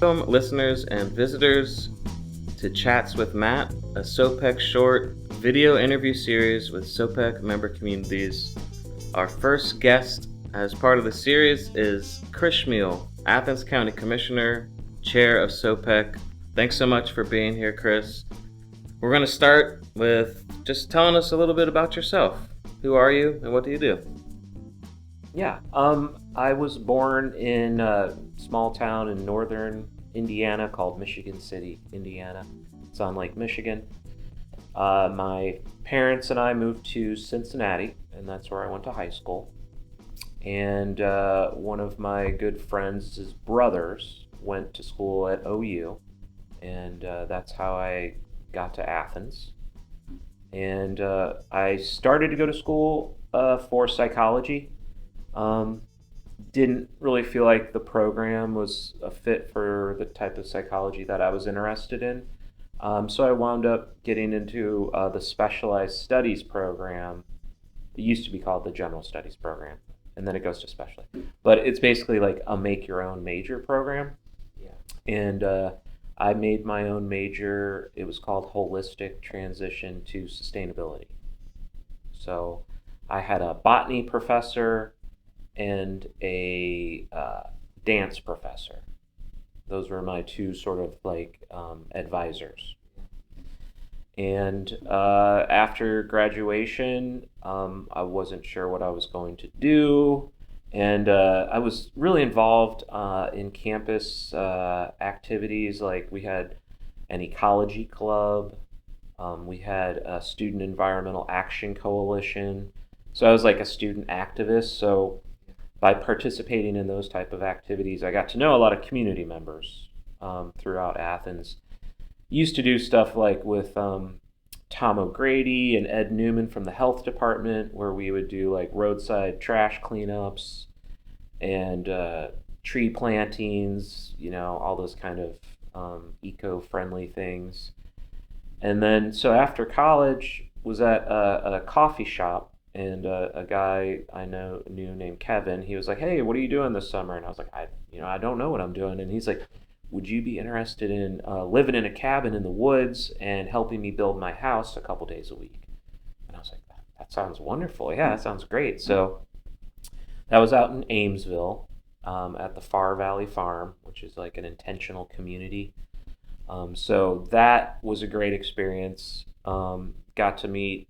Welcome, listeners and visitors, to Chats with Matt, a SOPEC short video interview series with SOPEC member communities. Our first guest as part of the series is Chmiel, Athens County Commissioner, Chair of SOPEC. Thanks so much for being here, Chris. We're going to start with just telling us a little bit about yourself. Who are you and what do you do? Yeah, I was born in a small town in northern Indiana called Michigan City, Indiana. It's on Lake Michigan. My parents and I moved to Cincinnati, and that's where I went to high school. And one of my good friends' brothers went to school at OU, and that's how I got to Athens. And I started to go to school for psychology. Didn't really feel like the program was a fit for the type of psychology that I was interested in. So I wound up getting into the specialized studies program. It used to be called the general studies program, and then it goes to specialty. But it's basically like a make your own major program. Yeah. And I made my own major. It was called Holistic Transition to Sustainability. So I had a botany professor and a dance professor. Those were my two sort of like advisors. And after graduation, I wasn't sure what I was going to do. And I was really involved in campus activities. Like we had an ecology club. We had a student environmental action coalition. So I was like a student activist. So by participating in those type of activities, I got to know a lot of community members throughout Athens. Used to do stuff like with Tom O'Grady and Ed Newman from the health department, where we would do like roadside trash cleanups and tree plantings, all those kind of eco-friendly things. And then, so after college, was at a coffee shop. And a guy I knew named Kevin, he was like, "Hey, what are you doing this summer?" And I was like, I don't know what I'm doing." And he's like, "Would you be interested in living in a cabin in the woods and helping me build my house a couple days a week?" And I was like, "That sounds wonderful. Yeah, that sounds great." So that was out in Amesville at the Far Valley Farm, which is like an intentional community. So that was a great experience. Got to meet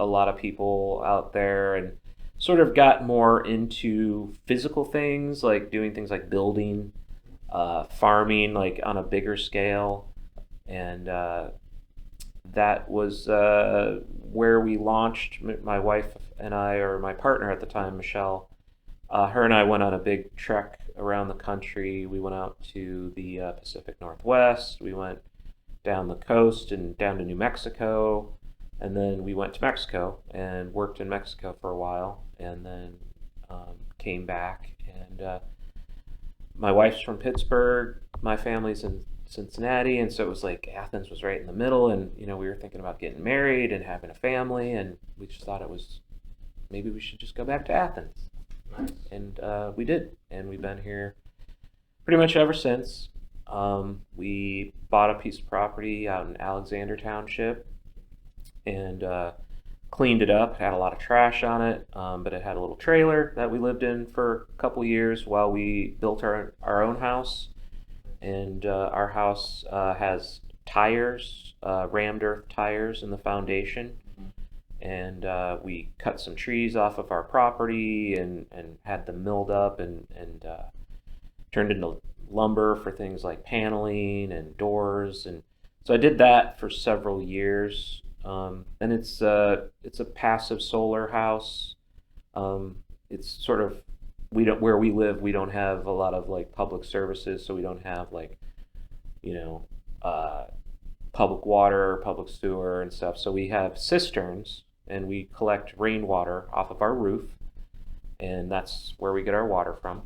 a lot of people out there and sort of got more into physical things, like doing things like building, farming, like on a bigger scale. And that was where we launched. My wife and I, or my partner at the time, Michelle, her and I went on a big trek around the country. We went out to the Pacific Northwest. We went down the coast and down to New Mexico. And then we went to Mexico and worked in Mexico for a while, and then came back. And my wife's from Pittsburgh, my family's in Cincinnati, and so it was like Athens was right in the middle. And we were thinking about getting married and having a family, and we just thought it was maybe we should just go back to Athens. Nice. And we did, and we've been here pretty much ever since. We bought a piece of property out in Alexander Township and cleaned it up. It had a lot of trash on it, but it had a little trailer that we lived in for a couple years while we built our own house. And our house has tires, rammed earth tires in the foundation. And we cut some trees off of our property and had them milled up and turned into lumber for things like paneling and doors. And so I did that for several years. And it's a passive solar house. It's sort of where we live, we don't have a lot of like public services, so we don't have like public water, public sewer and stuff. So we have cisterns, and we collect rainwater off of our roof, and that's where we get our water from.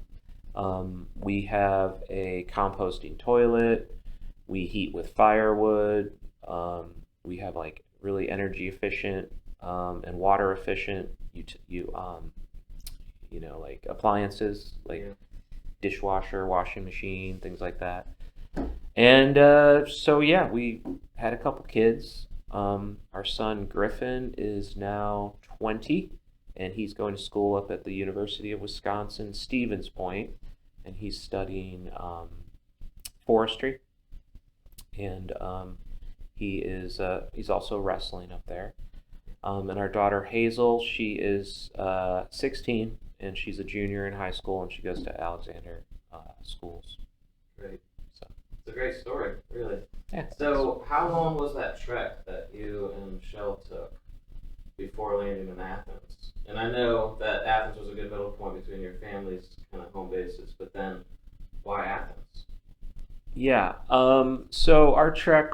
We have a composting toilet. We heat with firewood. We have like really energy efficient and water efficient like appliances, like dishwasher, washing machine, things like that. And so yeah, we had a couple kids. Our son Griffin is now 20, and he's going to school up at the University of Wisconsin Stevens Point, and he's studying forestry, and he's also wrestling up there. And our daughter Hazel, she is 16, and she's a junior in high school, and she goes to Alexander schools. Great. So It's a great story, really. yeah. So, how long was that trek that you and Michelle took before landing in Athens? And I know that Athens was a good middle point between your family's kind of home bases, but then why Athens? Yeah. So our trek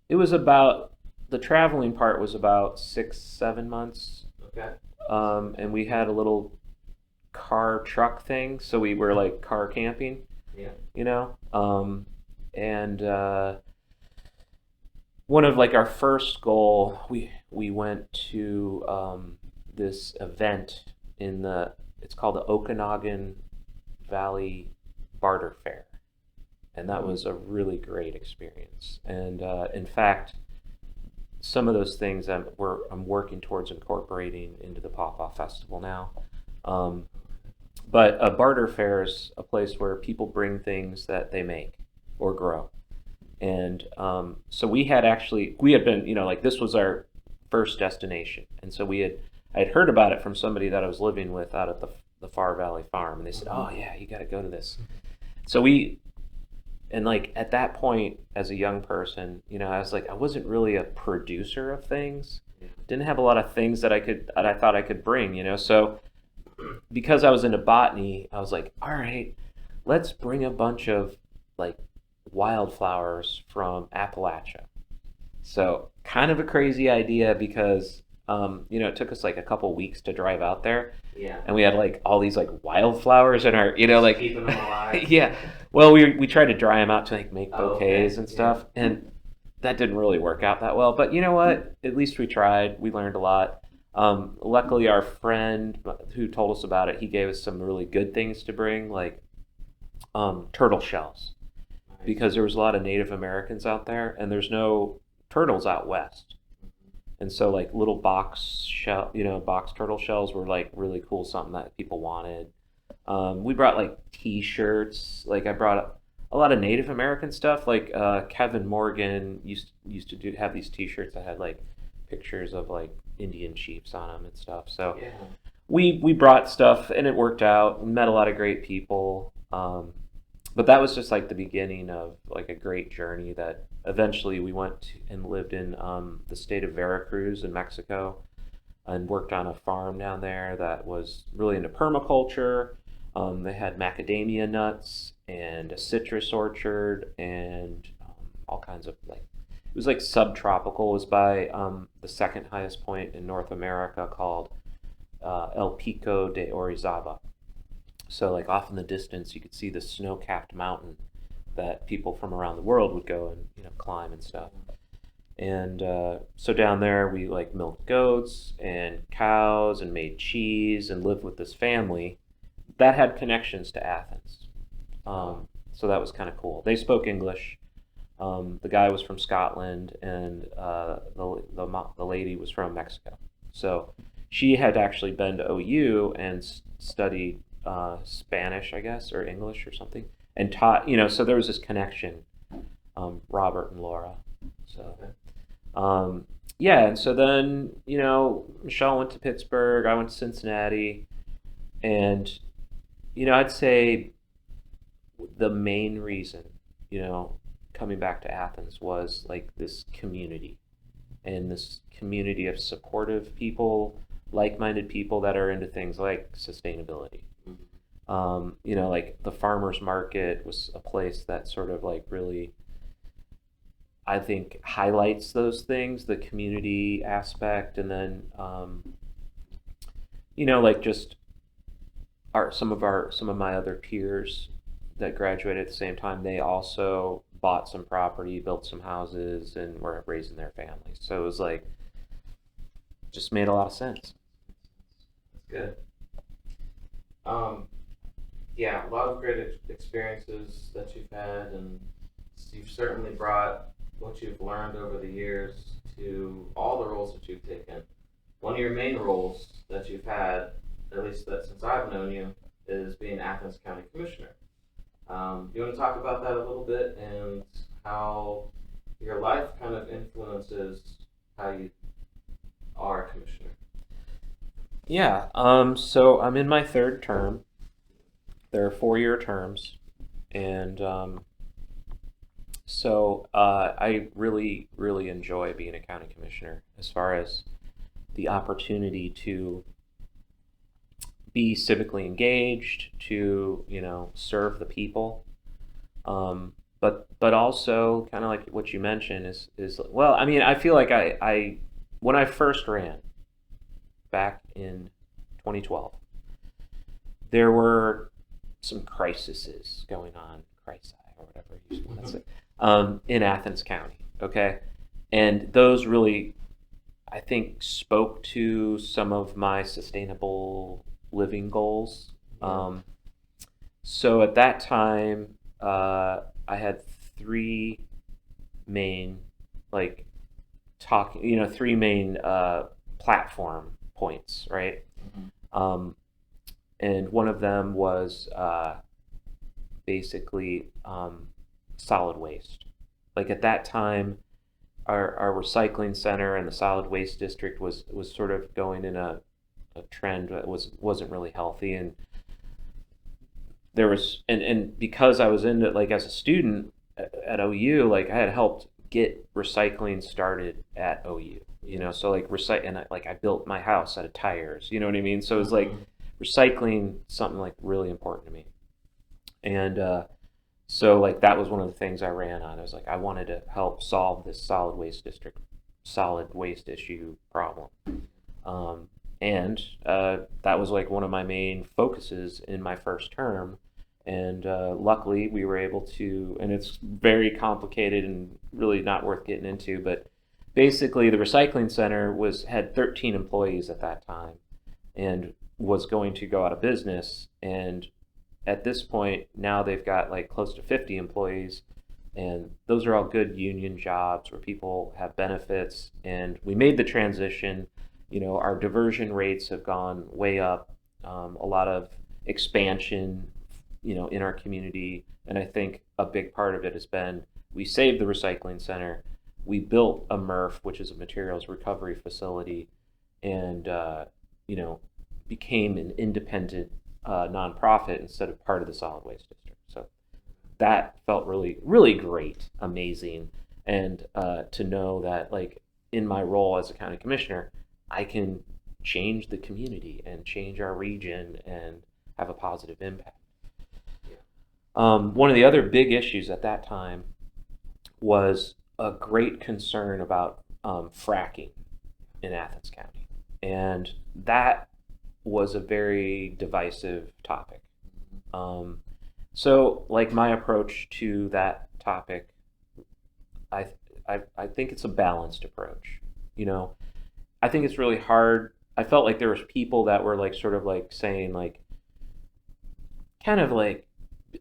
it was about, the traveling part was about 6, 7 months. Okay. And we had a little car truck thing, so we were like car camping, Yeah. you know. And one of like our first goal, we went to this event it's called the Okanagan Valley Barter Fair, and that was a really great experience. And in fact, some of those things I'm working towards incorporating into the Pawpaw Festival now. But a barter fair is a place where people bring things that they make or grow. And so we had been, like this was our first destination. And so I had heard about it from somebody that I was living with out at the Far Valley Farm. And they said, oh yeah, you got to go to this. So and like at that point as a young person, I was like, I wasn't really a producer of things. Didn't have a lot of things that I thought I could bring. So because I was into botany, I was like, all right, let's bring a bunch of like wildflowers from Appalachia. So kind of a crazy idea because it took us like a couple weeks to drive out there. Yeah. And we had like all these like wildflowers in our, like keeping them alive. Yeah. Well, we tried to dry them out to like make bouquets okay. and stuff, and that didn't really work out that well. But you know what? At least we tried. We learned a lot. Luckily, our friend who told us about it, he gave us some really good things to bring, like turtle shells, because there was a lot of Native Americans out there, and there's no turtles out west. And so like little box turtle shells were like really cool, something that people wanted. We brought like T-shirts. Like I brought a lot of Native American stuff. Like Kevin Morgan used to have these T-shirts that had like pictures of like Indian chiefs on them and stuff. So yeah. we brought stuff, and it worked out. We met a lot of great people. But that was just like the beginning of like a great journey that eventually we went and lived in the state of Veracruz in Mexico, and worked on a farm down there that was really into permaculture. They had macadamia nuts and a citrus orchard and all kinds of like, it was like subtropical. It was by the second highest point in North America called El Pico de Orizaba. So like off in the distance, you could see the snow-capped mountain that people from around the world would go and climb and stuff. And so down there, we like milked goats and cows and made cheese and lived with this family that had connections to Athens. So that was kind of cool. They spoke English. The guy was from Scotland, and the lady was from Mexico. So she had actually been to OU and studied Spanish, I guess, or English or something, and taught. So there was this connection. Robert and Laura. So. Yeah, and so then, Michelle went to Pittsburgh, I went to Cincinnati, and, I'd say the main reason, coming back to Athens was like this community, and this community of supportive people, like-minded people that are into things like sustainability. Like the farmers market was a place that sort of like really, I think, highlights those things, the community aspect, and then like just some of my other peers that graduated at the same time, they also bought some property, built some houses, and were raising their families. So it was like, just made a lot of sense. That's good. Yeah, a lot of great experiences that you've had, and you've certainly brought what you've learned over the years to all the roles that you've taken. One of your main roles that you've had, at least that since I've known you, is being Athens County Commissioner. You want to talk about that a little bit and how your life kind of influences how you are a commissioner? Yeah. So I'm in my third term. There are 4-year terms, and I really, really enjoy being a county commissioner as far as the opportunity to be civically engaged, to serve the people, but also kind of like what you mentioned is well, I mean, I feel like I when I first ran back in 2012, there were some crises going on, crisis or whatever you want to say, in Athens County. Okay, and those really, I think, spoke to some of my sustainable living goals. So at that time, I had three main, like, three main platform points, right? And one of them was basically solid waste. Like at that time, our recycling center and the solid waste district was sort of going in a trend that wasn't really healthy, and there was and because I was in it, like as a student at OU, like I had helped get recycling started at OU, so like and I built my house out of tires, you know what I mean? So it was like recycling something like really important to me, and so like that was one of the things I ran on. I was like, I wanted to help solve this solid waste issue problem. And that was like one of my main focuses in my first term. And luckily we were able to, and it's very complicated and really not worth getting into, but basically the recycling center had 13 employees at that time and was going to go out of business. And at this point, now they've got like close to 50 employees, and those are all good union jobs where people have benefits. And we made the transition. Our diversion rates have gone way up. A lot of expansion, in our community, and I think a big part of it has been we saved the recycling center. We built a MRF, which is a materials recovery facility, and became an independent nonprofit instead of part of the solid waste district. So that felt really, really great, amazing, and to know that, like, in my role as a county commissioner, I can change the community and change our region and have a positive impact. One of the other big issues at that time was a great concern about fracking in Athens County, and that was a very divisive topic. So, like, my approach to that topic, I think it's a balanced approach. I think it's really hard. I felt like there was people that were like sort of like saying like, kind of like,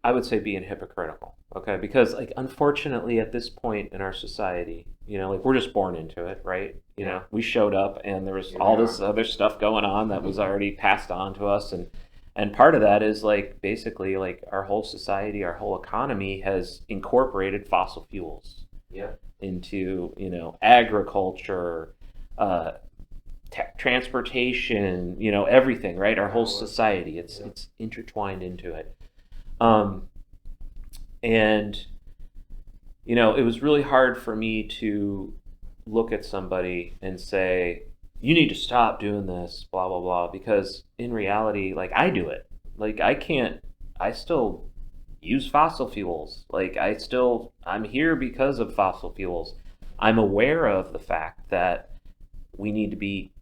I would say being hypocritical. Okay, because like unfortunately at this point in our society, like we're just born into it, right? We showed up and there was all this other stuff going on that was already passed on to us, and part of that is like basically like our whole society, our whole economy has incorporated fossil fuels into agriculture, transportation, everything, right? Our whole society, it's intertwined into it. And it was really hard for me to look at somebody and say, you need to stop doing this, blah, blah, blah, because in reality, like, I do it. Like, I still use fossil fuels. Like, I'm here because of fossil fuels. I'm aware of the fact that we need to be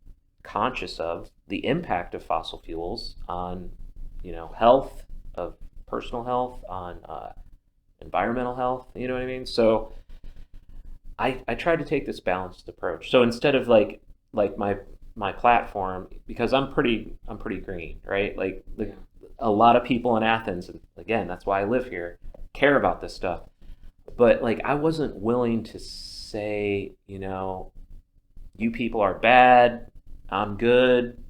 conscious of the impact of fossil fuels on, health, of personal health, on environmental health. You know what I mean? So I try to take this balanced approach. So instead of like my platform, because I'm pretty green, right? Like a lot of people in Athens, and again, that's why I live here, care about this stuff. But like, I wasn't willing to say, you people are bad, I'm good.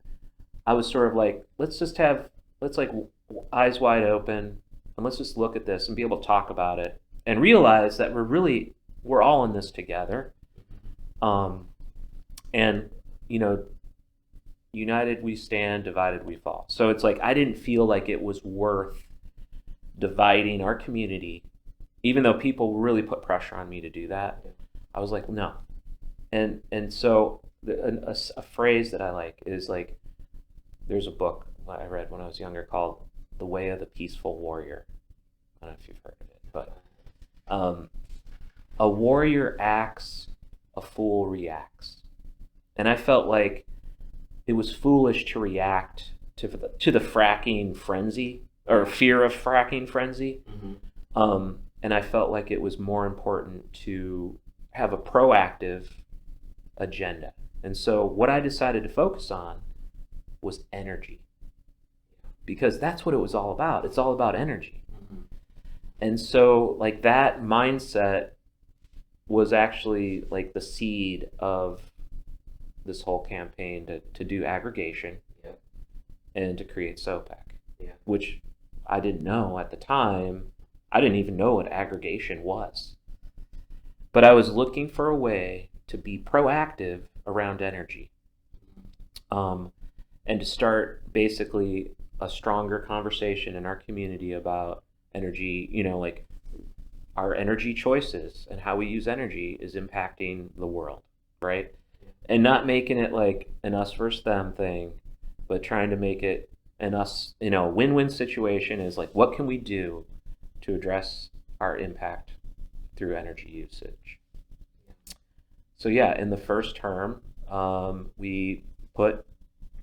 I was sort of like, let's like eyes wide open, and let's just look at this and be able to talk about it and realize that we're all in this together. And united we stand, divided we fall. So it's like I didn't feel like it was worth dividing our community, even though people really put pressure on me to do that. I was like, no. And so a phrase that I like is like, there's a book I read when I was younger called The Way of the Peaceful Warrior. I don't know if you've heard of it, but a warrior acts, a fool reacts. And I felt like it was foolish to react to the fracking frenzy or fear of fracking frenzy. Mm-hmm. And I felt like it was more important to have a proactive agenda. And so what I decided to focus on was energy, because that's what it was all about. It's all about energy. Mm-hmm. And so like that mindset was actually like the seed of this whole campaign to do aggregation. Yep. And to create SOPEC, yeah. Which I didn't know at the time. I didn't even know what aggregation was. But I was looking for a way to be proactive around energy. And to start basically a stronger conversation in our community about energy, like our energy choices and how we use energy is impacting the world, right? And not making it like an us versus them thing, but trying to make it an us, win-win situation is like, what can we do to address our impact through energy usage? So yeah, in the first term, we put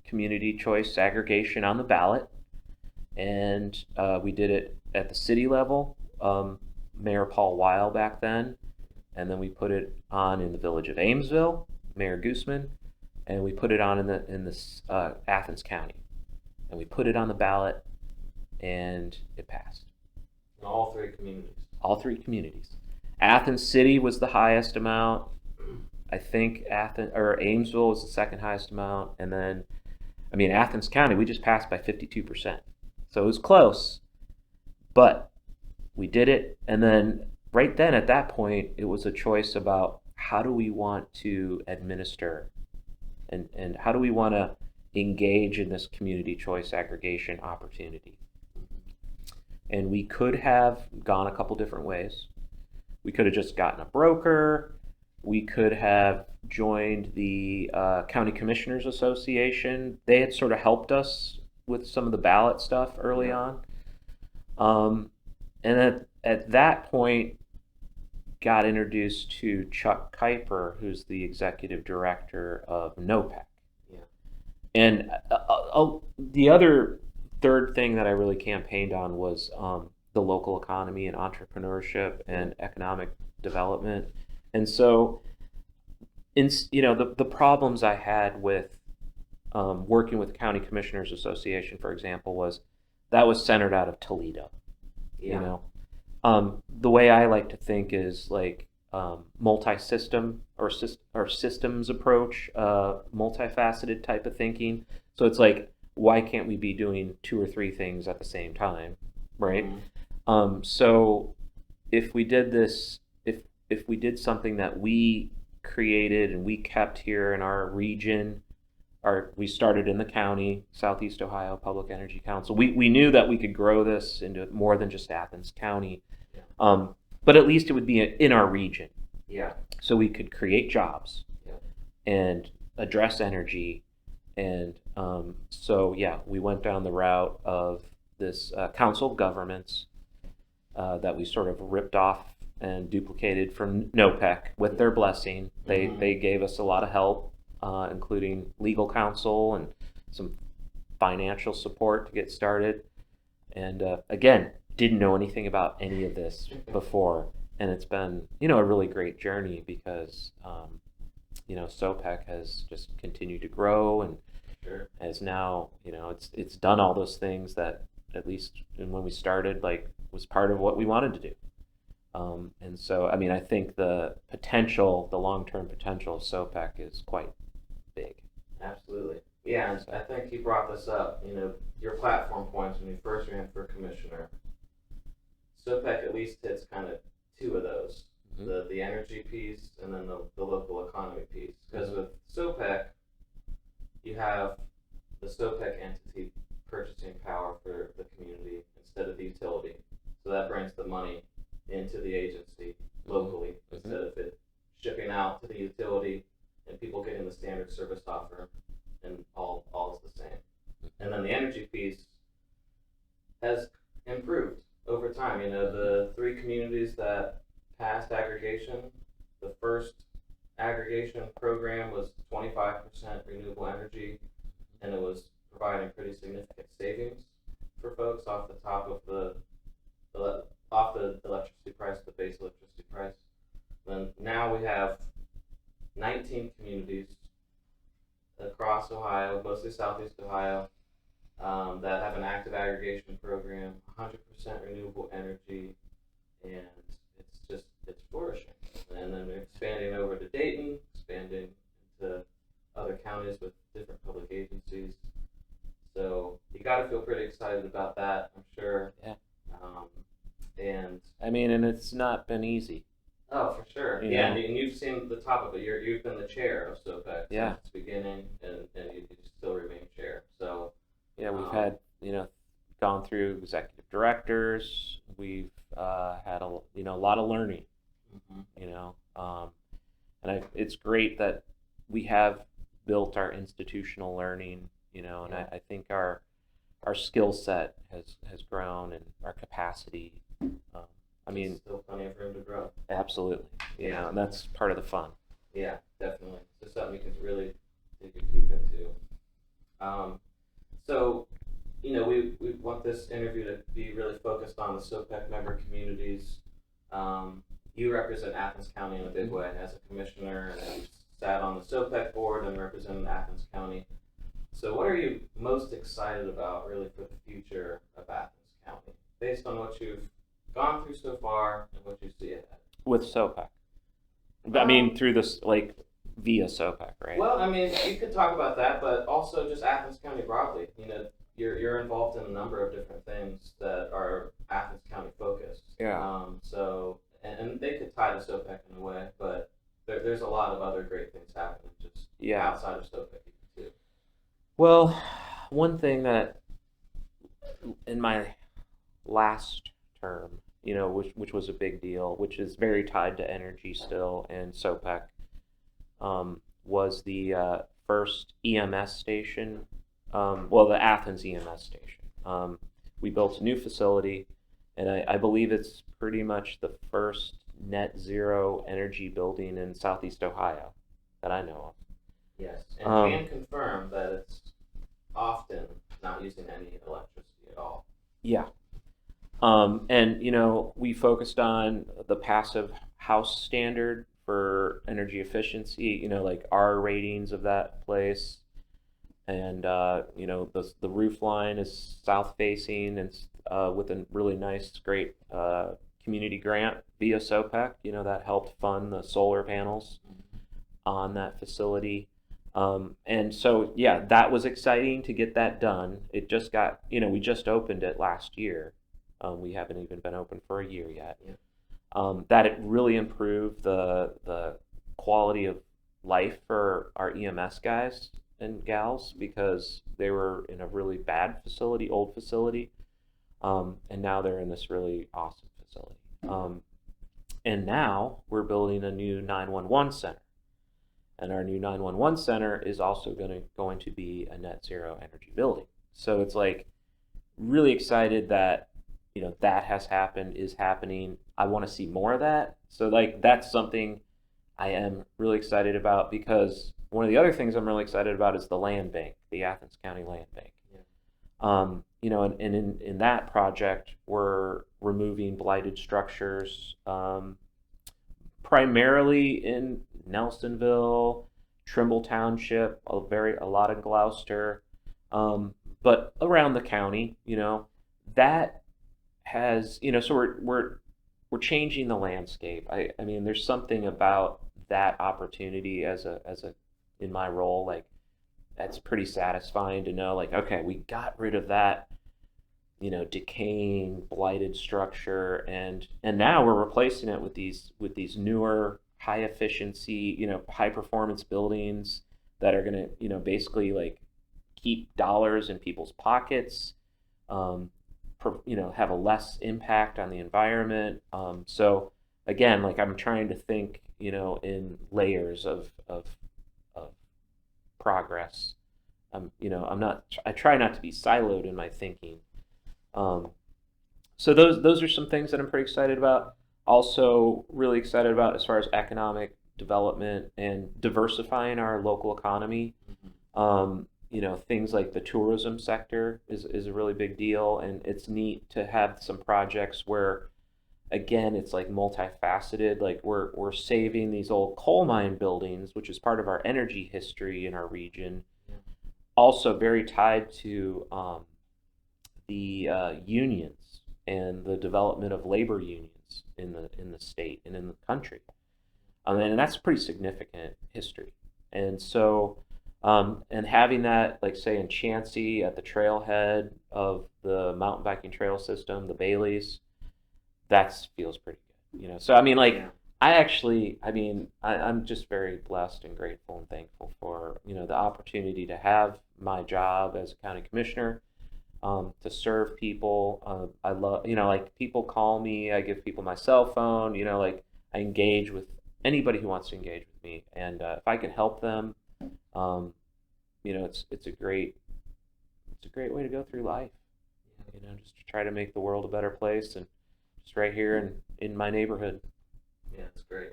community choice aggregation on the ballot, and we did it at the city level, Mayor Paul Weil back then, and then we put it on in the village of Amesville, Mayor Guzman, and we put it on in the Athens County, and we put it on the ballot, and it passed. In all three communities. All three communities. Athens City was the highest amount. I think Amesville was the second highest amount, and then, Athens County, we just passed by 52%. So it was close, but we did it. And then right then at that point, it was a choice about how do we want to administer and how do we want to engage in this community choice aggregation opportunity. And we could have gone a couple different ways. We could have just gotten a broker. We could have joined the County Commissioners Association. They had sort of helped us with some of the ballot stuff early on. And at that point, got introduced to Chuck Kuiper, who's the executive director of NOPEC. Yeah. And the other third thing that I really campaigned on was the local economy and entrepreneurship and economic development. And so, the problems I had with working with the County Commissioners Association, for example, was that was centered out of Toledo. Yeah. The way I like to think is like multi-system or systems approach, multifaceted type of thinking. So it's like, why can't we be doing two or three things at the same time, right? Mm-hmm. So if we did this, if we did something that we created and we kept here in our region, we started in the county, Southeast Ohio Public Energy Council. We knew that we could grow this into more than just Athens County, but at least it would be in our region. Yeah. So we could create jobs, yeah, and address energy. And so, yeah, we went down the route of this Council of Governments that we sort of ripped off and duplicated from NOPEC with their blessing. They gave us a lot of help, including legal counsel and some financial support to get started. And again, didn't know anything about any of this before. And it's been, a really great journey because, SOPEC has just continued to grow and has now, it's done all those things that at least when we started, like was part of what we wanted to do. And so, I mean, I think the potential, the long-term potential of SOPEC is quite big. Absolutely. Yeah, and I think you brought this up. Your platform points when you first ran for commissioner. SOPEC at least hits kind of two of those: the energy piece and then the local economy piece. Because with SOPEC, you have the SOPEC entity purchasing power for the community instead of the utility. So that brings the money into the agency locally instead of it shipping out to the utility and people getting the standard service offer and all is the same. And then the energy piece has improved over time. The three communities that passed aggregation, the first aggregation program was 25% renewable energy, and it was providing pretty significant savings for folks off the top of the electricity price, the base electricity price. Then now we have 19 communities across Ohio, mostly southeast Ohio, that have an active aggregation program, 100% renewable energy, and it's flourishing. And then they're expanding over to Dayton, expanding into other counties with different public agencies. So you got to feel pretty excited about that, I'm sure. Yeah. And I mean, and it's not been easy. Oh, for sure. You yeah, know? and you've seen the top of it. You've been the chair of SOPEC Yeah. since its beginning, and you still remain chair. So yeah, we've had gone through executive directors. We've had a lot of learning. And it's great that we have built our institutional learning. And I think our skill set has grown and our capacity. I mean, still plenty of room to grow. Absolutely. And that's part of the fun. Yeah, definitely. It's something you can really dig your teeth into. So, we want this interview to be really focused on the SOPEC member communities. You represent Athens County in a big way as a commissioner, and you sat on the SOPEC board and represented Athens County. So what are you most excited about, really, for the future of Athens County, based on what you've gone through so far and what you see ahead? With SOPEC. I mean, through this, via SOPEC, right? Well, I mean, you could talk about that, but also just Athens County broadly. You're involved in a number of different things that are Athens County focused. Yeah. So, and they could tie to SOPEC in a way, but there's a lot of other great things happening just outside of SOPEC too. Well, one thing that in my last term, which was a big deal, which is very tied to energy still and SOPEC, was the first EMS station, the Athens EMS station. We built a new facility, and I believe it's pretty much the first net zero energy building in Southeast Ohio that I know of. Yes, and can confirm that it's often not using any electricity at all. Yeah. And we focused on the passive house standard for energy efficiency, like R ratings of that place. And the roof line is south facing and with a really nice, great community grant via SOPEC, that helped fund the solar panels on that facility. And so, that was exciting to get that done. It just got, we just opened it last year. We haven't even been open for a year yet. Yeah. That it really improved the quality of life for our EMS guys and gals, because they were in a really bad facility, old facility, and now they're in this really awesome facility. And now we're building a new 911 center. And our new 911 center is also going to be a net zero energy building. So it's really excited that that has happened, is happening. I want to see more of that. So that's something I am really excited about, because one of the other things I'm really excited about is the land bank, the Athens County Land Bank. Yeah. And in that project, we're removing blighted structures, primarily in Nelsonville, Trimble Township, a lot in Gloucester, but around the county, that has, so we're changing the landscape. I mean, there's something about that opportunity as a in my role, like that's pretty satisfying to know, like, okay, we got rid of that, decaying, blighted structure, and now we're replacing it with these newer, high efficiency, high performance buildings that are gonna, basically like keep dollars in people's pockets, um, have a less impact on the environment. So again, like I'm trying to think, in layers of progress. I try not to be siloed in my thinking. Um, so those are some things that I'm pretty excited about. Also, really excited about as far as economic development and diversifying our local economy. Things like the tourism sector is a really big deal, and it's neat to have some projects where, again, it's like multifaceted. Like we're saving these old coal mine buildings, which is part of our energy history in our region. Also, very tied to the unions and the development of labor unions in the state and in the country, and that's pretty significant history. And so, and having that, like say in Chansey at the trailhead of the mountain biking trail system, the Baileys, that feels pretty good. So I mean, like Yeah. I'm just very blessed and grateful and thankful for the opportunity to have my job as a county commissioner, to serve people. I love, like people call me, I give people my cell phone, like I engage with anybody who wants to engage with me. And if I can help them, it's a great way to go through life, just to try to make the world a better place, and just right here in my neighborhood. Yeah, it's great.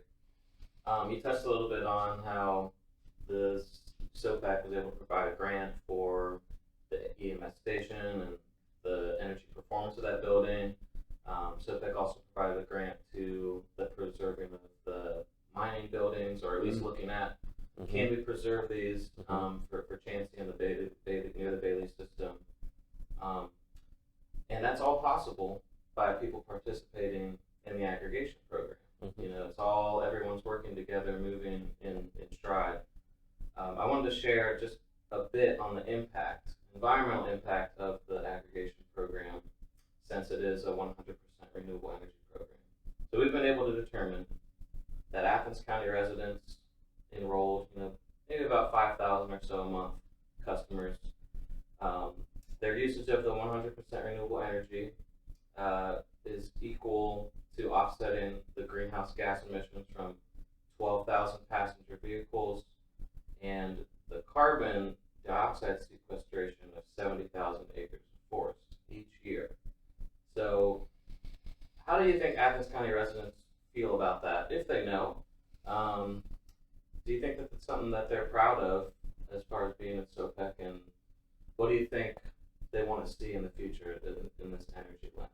You touched a little bit on how the SOPEC was able to provide a grant for the EMS station and the energy performance of that building. SOPEC also provided a grant to the preserving of the mining buildings, or at least looking at can we preserve these for Chansey and the Bailey near the Bailey system. And that's all possible by people participating in the aggregation program. It's all everyone's working together, moving in stride. I wanted to share just a bit on the environmental impact of the aggregation program, since it is a 100% renewable energy program. So we've been able to determine that Athens County residents enrolled, maybe about 5,000 or so a month customers. Their usage of the 100% renewable energy is equal to offsetting the greenhouse gas emissions from 12,000 passenger vehicles and the carbon dioxide sequestration of 70,000 acres of forest each year. So, how do you think Athens County residents feel about that, if they know? Do you think that it's something that they're proud of as far as being in SOPEC, and what do you think they want to see in the future in this energy lens?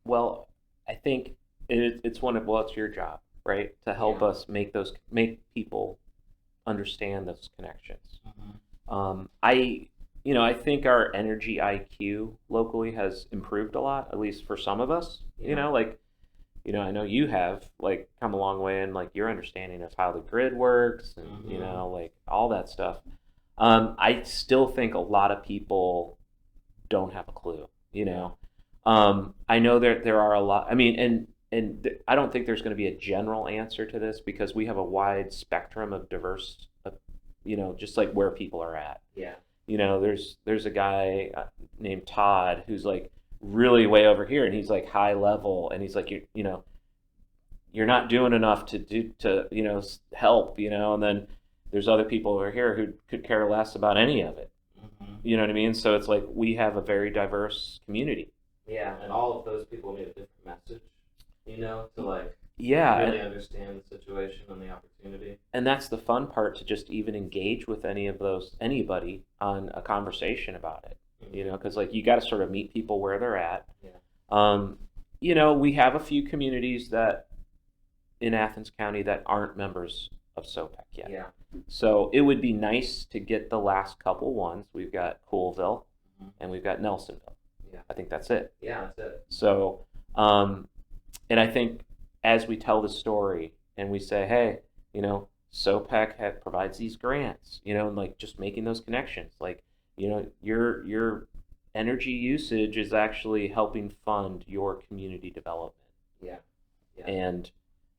Well, I think it's it's your job, right, to help us make people understand those connections. I think our energy IQ locally has improved a lot, at least for some of us. I know you have like come a long way in like your understanding of how the grid works and like all that stuff. I still think a lot of people don't have a clue. I know there are a lot. I mean, I don't think there's going to be a general answer to this because we have a wide spectrum of diverse, just like where people are at. Yeah. There's a guy named Todd who's like really way over here, and he's like high level, and he's like you're not doing enough to help, and then there's other people over here who could care less about any of it. You know what I mean? So it's like we have a very diverse community. Yeah, and all of those people need a different message, to like really understand the situation and the opportunity. And that's the fun part, to just even engage with anybody on a conversation about it. Because like you got to sort of meet people where they're at. Yeah. We have a few communities that in Athens County that aren't members of SOPEC yet. Yeah. So it would be nice to get the last couple ones. We've got Coolville, and we've got Nelsonville. Yeah. I think that's it. Yeah, that's it. So, and I think as we tell the story and we say, hey, SOPEC provides these grants, and like just making those connections, like, your energy usage is actually helping fund your community development. Yeah. Yeah. And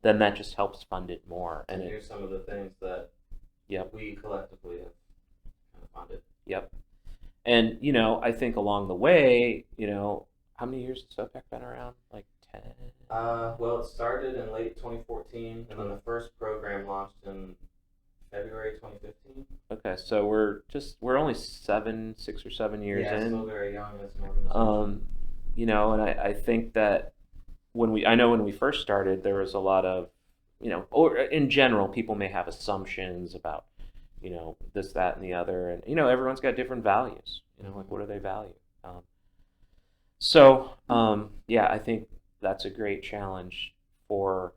then that just helps fund it more. And here's some of the things that we collectively have kind of funded. Yep. And, I think along the way, how many years has SOPEC been around? Like 10? Well, it started in late 2014, and then the first program launched in February 2015. Okay, so we're only 6 or 7 years in. Still very young as an organization. And I think that when we first started, there was a lot of, or in general, people may have assumptions about, this, that, and the other, and everyone's got different values. Like, what do they value? I think that's a great challenge for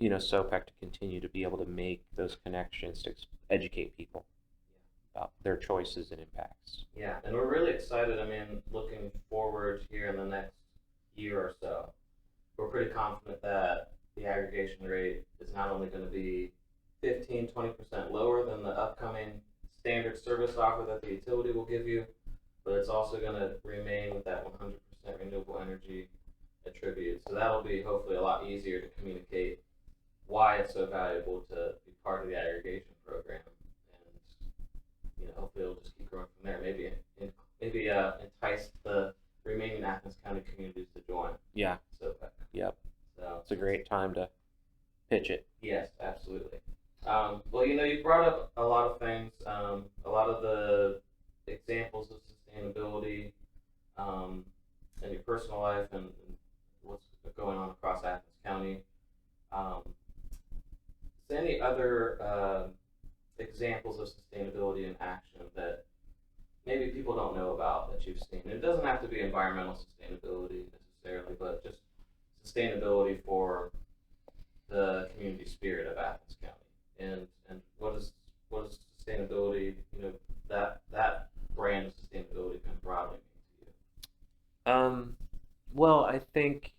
SOPEC to continue to be able to make those connections to educate people about their choices and impacts. Yeah, and we're really excited. I mean, looking forward here in the next year or so, we're pretty confident that the aggregation rate is not only going to be 15-20% lower than the upcoming standard service offer that the utility will give you, but it's also going to remain with that 100% renewable energy attribute. So that'll be hopefully a lot easier to communicate why it's so valuable to be part of the aggregation program, and hopefully it'll just keep growing from there. Maybe entice the remaining Athens County communities to join. Yeah. SOPEC. Yep. So it's a great time to pitch it. Yes, absolutely. Well, you brought up a lot of things, a lot of the examples of sustainability in your personal life and what's going on across Athens County. Is there any other examples of sustainability in action that maybe people don't know about that you've seen? It doesn't have to be environmental sustainability necessarily, but just sustainability for the community spirit of Athens County. And what is sustainability, that brand of sustainability kind of broadly mean to you? Well, I think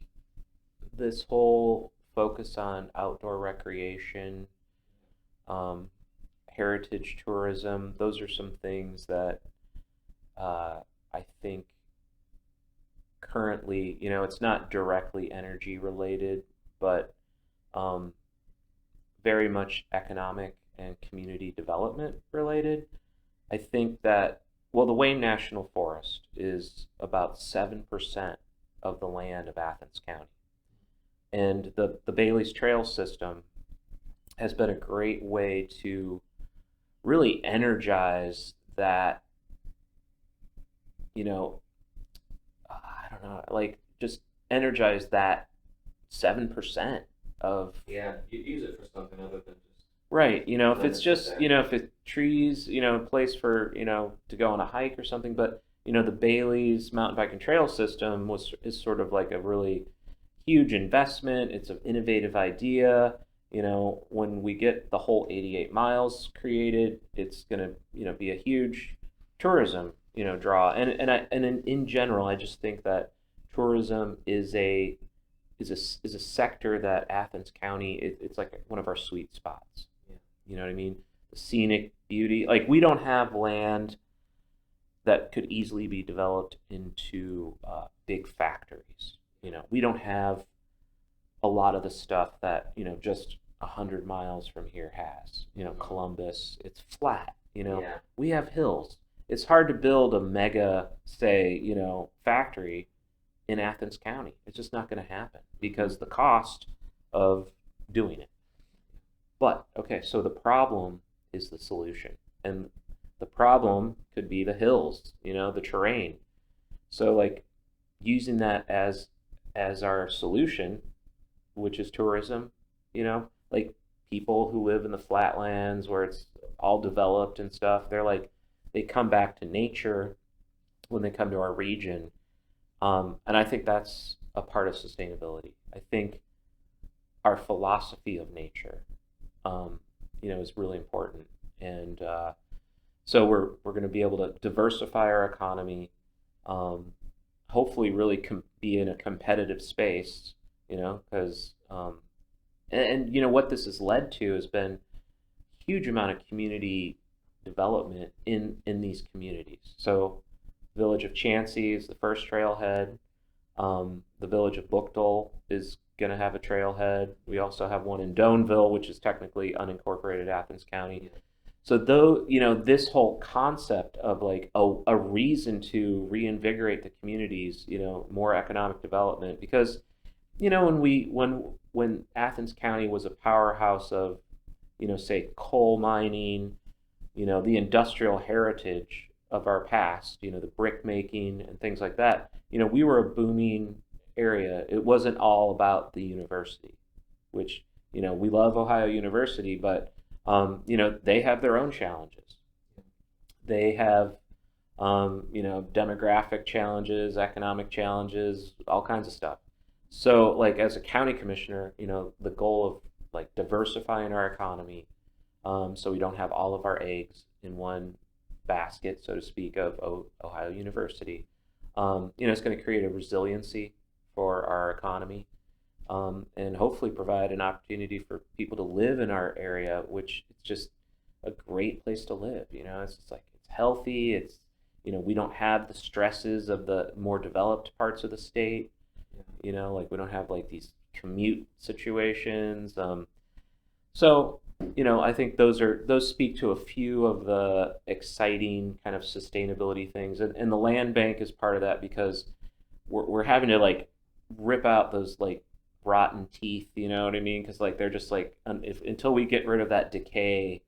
this whole focus on outdoor recreation, heritage tourism, those are some things that I think currently, it's not directly energy related, but very much economic and community development related. I think that, well, the Wayne National Forest is about 7% of the land of Athens County. And the Bailey's Trail system has been a great way to really energize that, I don't know, like just energize that 7% of. Yeah, you use it for something other than just. Right, if it's just, if it's trees, a place for, to go on a hike or something, but, the Bailey's mountain bike and trail system is sort of like a really huge investment. It's an innovative idea. When we get the whole 88 miles created, it's going to, be a huge tourism, draw. And in general, I just think that tourism is a sector that Athens County, it's like one of our sweet spots. Yeah. You know what I mean? The scenic beauty. Like, we don't have land that could easily be developed into big factories. We don't have a lot of the stuff that, just 100 miles from here has. Columbus, it's flat. Yeah. We have hills. It's hard to build a mega, say, factory in Athens County. It's just not going to happen because the cost of doing it. But, okay, so the problem is the solution. And the problem could be the hills, the terrain. So, like, using that as our solution, which is tourism, like people who live in the flatlands where it's all developed and stuff, they come back to nature when they come to our region. And I think that's a part of sustainability. I think our philosophy of nature, is really important. And so we're going to be able to diversify our economy, um, hopefully really be in a competitive space, because what this has led to has been huge amount of community development in these communities. So, village of Chansey is the first trailhead. The village of Bookdale is going to have a trailhead. We also have one in Doneville, which is technically unincorporated Athens County. So though, this whole concept of like a reason to reinvigorate the communities, more economic development, because when Athens County was a powerhouse of, say coal mining, the industrial heritage of our past, the brick making and things like that, we were a booming area. It wasn't all about the university, which, we love Ohio University, but, they have their own challenges. They have, demographic challenges, economic challenges, all kinds of stuff. So, like, as a county commissioner, the goal of like diversifying our economy, so we don't have all of our eggs in one basket, so to speak, of Ohio University. It's going to create a resiliency for our economy, and hopefully provide an opportunity for people to live in our area, which it's just a great place to live. It's just like it's healthy. It's we don't have the stresses of the more developed parts of the state. Like we don't have like these commute situations. So I think those speak to a few of the exciting kind of sustainability things, and the land bank is part of that, because we're having to like rip out those like rotten teeth, you know what I mean? Because like they're just like until we get rid of that decay,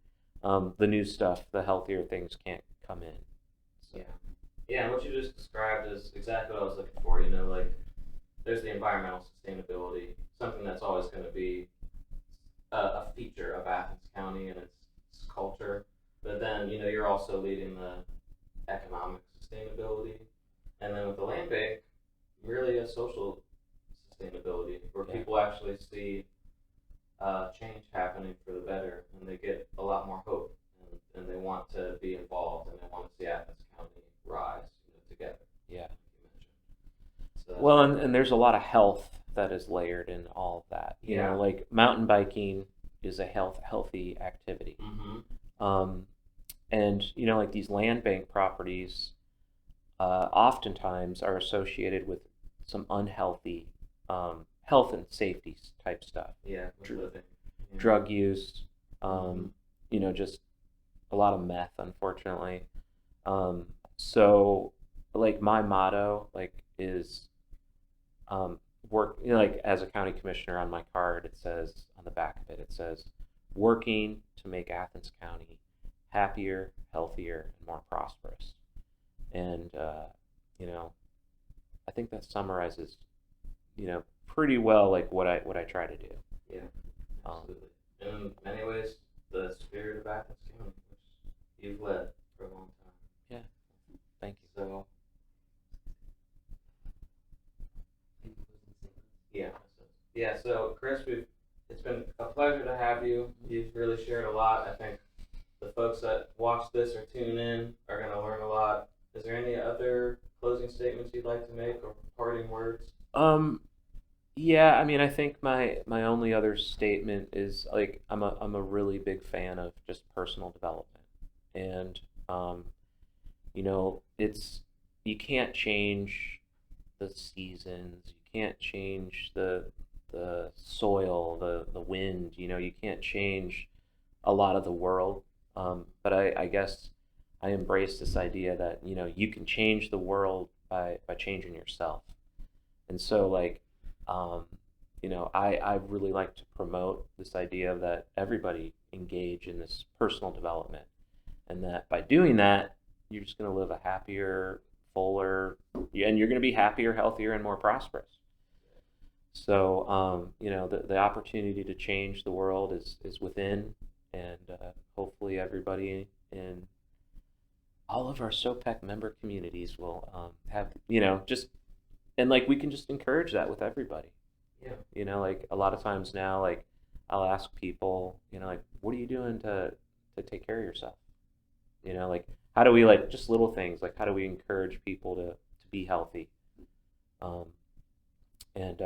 the new stuff, the healthier things can't come in. So. Yeah, and what you just described is exactly what I was looking for. Like there's the environmental sustainability, something that's always going to be a feature of Athens County and its culture. But then, you're also leading the economic sustainability. And then with the land bank, really a social sustainability where people actually see change happening for the better, and they get a lot more hope, and they want to be involved, and they want to see Athens County rise together. Yeah. So, well, and there's a lot of health that is layered in all of that. Like mountain biking is a healthy activity. Mm-hmm. And like these land bank properties, oftentimes are associated with some unhealthy health and safety type stuff. Yeah, drug use, just a lot of meth, unfortunately. So like my motto is work, like as a county commissioner, on my card it says, on the back of it says, working to make Athens County happier, healthier, and more prosperous. And I think that summarizes pretty well like what I try to do. Yeah, absolutely. In many ways, the spirit of Athens County, which you've led for a long time. Yeah, thank you. So yeah. So Chris, it's been a pleasure to have you. You've really shared a lot. I think the folks that watch this or tune in are going to learn a lot. Is there any other closing statements you'd like to make, or parting words? Yeah, I mean, I think my only other statement is like I'm a really big fan of just personal development, and it's you can't change the seasons, you can't change the soil, the wind, you can't change a lot of the world, but I guess I embrace this idea that you can change the world by changing yourself, and so like. I really like to promote this idea that everybody engage in this personal development, and that by doing that, you're just going to live a happier, fuller, and you're going to be happier, healthier, and more prosperous. So, the opportunity to change the world is within, and hopefully everybody in all of our SOPEC member communities will have, and like we can just encourage that with everybody. Yeah. Like a lot of times now, like I'll ask people, like, what are you doing to take care of yourself? Like how do we, like, just little things, like how do we encourage people to be healthy. Um, and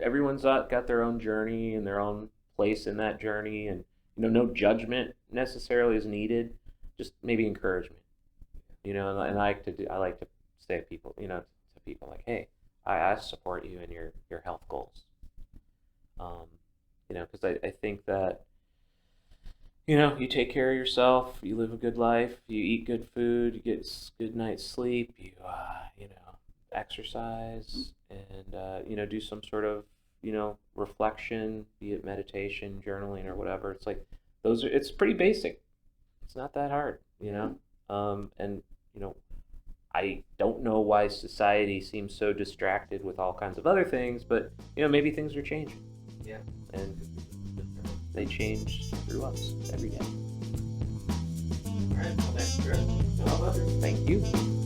everyone's got their own journey and their own place in that journey, and no judgment necessarily is needed, just maybe encouragement. And I like to say to people, like, hey, I support you in your health goals. Because I think that you take care of yourself, you live a good life, you eat good food, you get good night's sleep, you exercise, and do some sort of reflection, be it meditation, journaling, or whatever. It's like it's pretty basic. It's not that hard, and I don't know why society seems so distracted with all kinds of other things, but maybe things are changing. Yeah. And they change through us every day. All right. Well, thanks, Chris. Thank you.